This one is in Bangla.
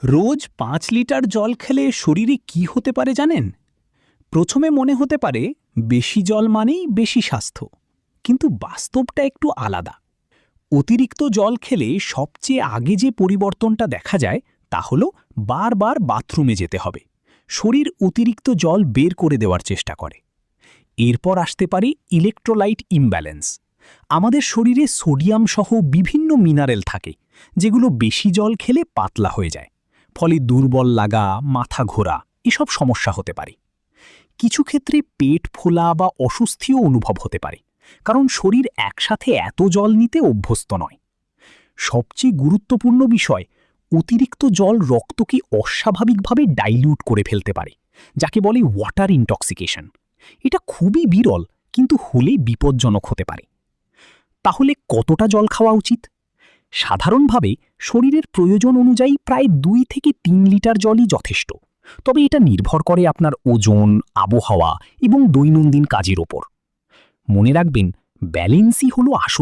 রোজ ৫ লিটার জল খেলে শরীরে কি হতে পারে জানেন? প্রথমে মনে হতে পারে বেশি জল মানেই বেশি স্বাস্থ্য, কিন্তু বাস্তবটা একটু আলাদা। অতিরিক্ত জল খেলে সবচেয়ে আগে যে পরিবর্তনটা দেখা যায় তা হলো বারবার বাথরুমে যেতে হবে। শরীর অতিরিক্ত জল বের করে দেওয়ার চেষ্টা করে। এরপর আসতে পারে ইলেকট্রোলাইট ইমব্যালেন্স। আমাদের শরীরে সোডিয়াম সহ বিভিন্ন মিনারেল থাকে, যেগুলো বেশি জল খেলে পাতলা হয়ে যায়। ফলে দুর্বল লাগা, মাথা ঘোরা এসব সমস্যা হতে পারে। কিছু ক্ষেত্রে পেট ফোলা বা অস্বস্তিও অনুভব হতে পারে, কারণ শরীর একসাথে এত জল নিতে অভ্যস্ত নয়। সবচেয়ে গুরুত্বপূর্ণ বিষয়, অতিরিক্ত জল রক্তকে অস্বাভাবিকভাবে ডাইলিউট করে ফেলতে পারে, যাকে বলে ওয়াটার ইনটক্সিকেশন। এটা খুবই বিরল, কিন্তু হলে বিপজ্জনক হতে পারে। তাহলে কতটা জল খাওয়া উচিত? সাধারণভাবে শরীরের প্রয়োজন অনুযায়ী প্রায় ২ থেকে ৩ লিটার জলই যথেষ্ট। তবে এটা নির্ভর করে আপনার ওজন, আবহাওয়া এবং দৈনন্দিন কাজের ওপর। মনে রাখবেন, ব্যালেন্সই হলো আসল